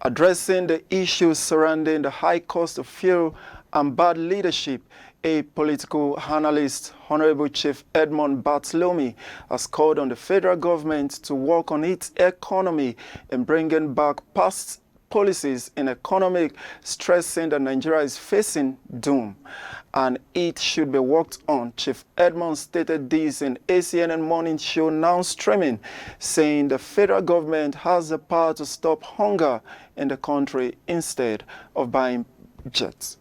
Addressing the issues surrounding the high cost of fuel and bad leadership, a political analyst, Honorable Chief Edmond Bartholomew, has called on the federal government to work on its economy and bringing back past policies in economic, stressing that Nigeria is facing doom, and it should be worked on. Chief Edmond stated this in ACNN Morning Show, now streaming, saying the federal government has the power to stop hunger in the country instead of buying jets.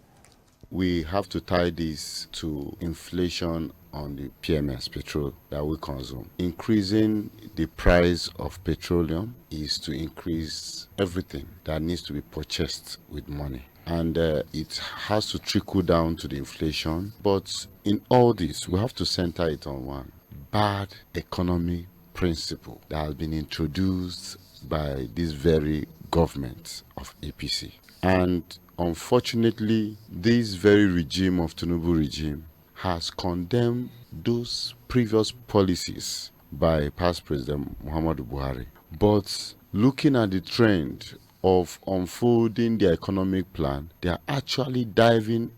We have to tie this to inflation on the PMS, petrol, that we consume. Increasing the price of petroleum is to increase everything that needs to be purchased with money. And it has to trickle down to the inflation. But in all this, we have to center it on one bad economy principle that has been introduced by this very government of APC. And unfortunately, this very regime of Tinubu regime has condemned those previous policies by past President Muhammadu Buhari. But looking at the trend of unfolding their economic plan, they are actually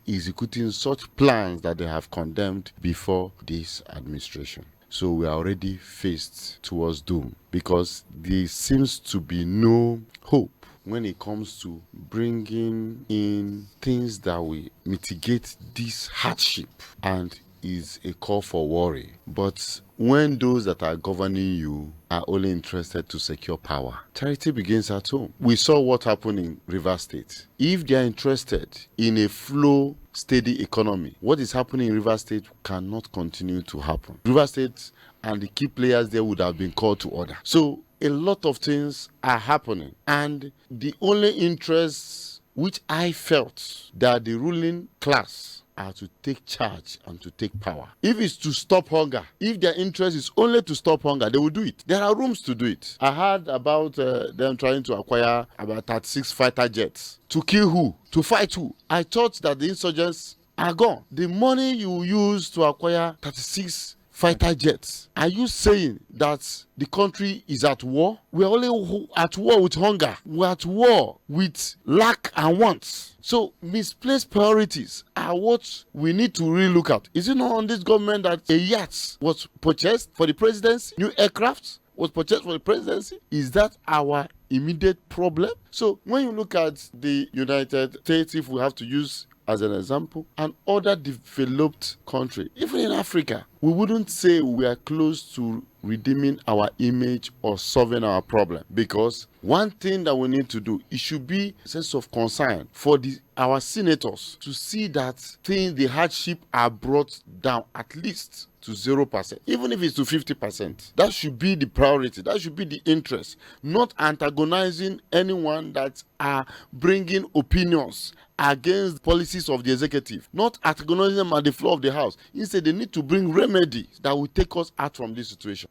executing such plans that they have condemned before this administration. So we are already faced towards doom because there seems to be no hope when it comes to bringing in things that will mitigate this hardship and is a call for worry. But when those that are governing you are only interested to secure power, charity begins at home. We saw what happened in Rivers State. If they are interested in a flow, steady economy, what is happening in Rivers State cannot continue to happen. Rivers State and the key players there would have been called to order. So a lot of things are happening, and the only interests which I felt that the ruling class are to take charge and to take power. If it's to stop hunger, if their interest is only to stop hunger, they will do it. There are rooms to do it. I heard about them trying to acquire about 36 fighter jets. To kill who? To fight who? I thought that the insurgents are gone. The money you use to acquire 36 fighter jets, are you saying that the country is at war? We're only at war with hunger. We're at war with lack and wants. So misplaced priorities are what we need to really look at. Is it not on this government that a yacht was purchased for the presidency? New aircraft was purchased for the presidency? Is that our immediate problem? So when you look at the United States, if we have to use as an example, and other developed country, even in Africa, we wouldn't say we are close to redeeming our image or solving our problem, because one thing that we need to do, it should be a sense of concern for our senators to see that the hardship are brought down at least to 0%, even if it's to 50%. That should be the priority. That should be the interest, not antagonizing anyone that are bringing opinions against policies of the executive, not antagonizing them at the floor of the house. Instead, they need to bring remedies that will take us out from this situation.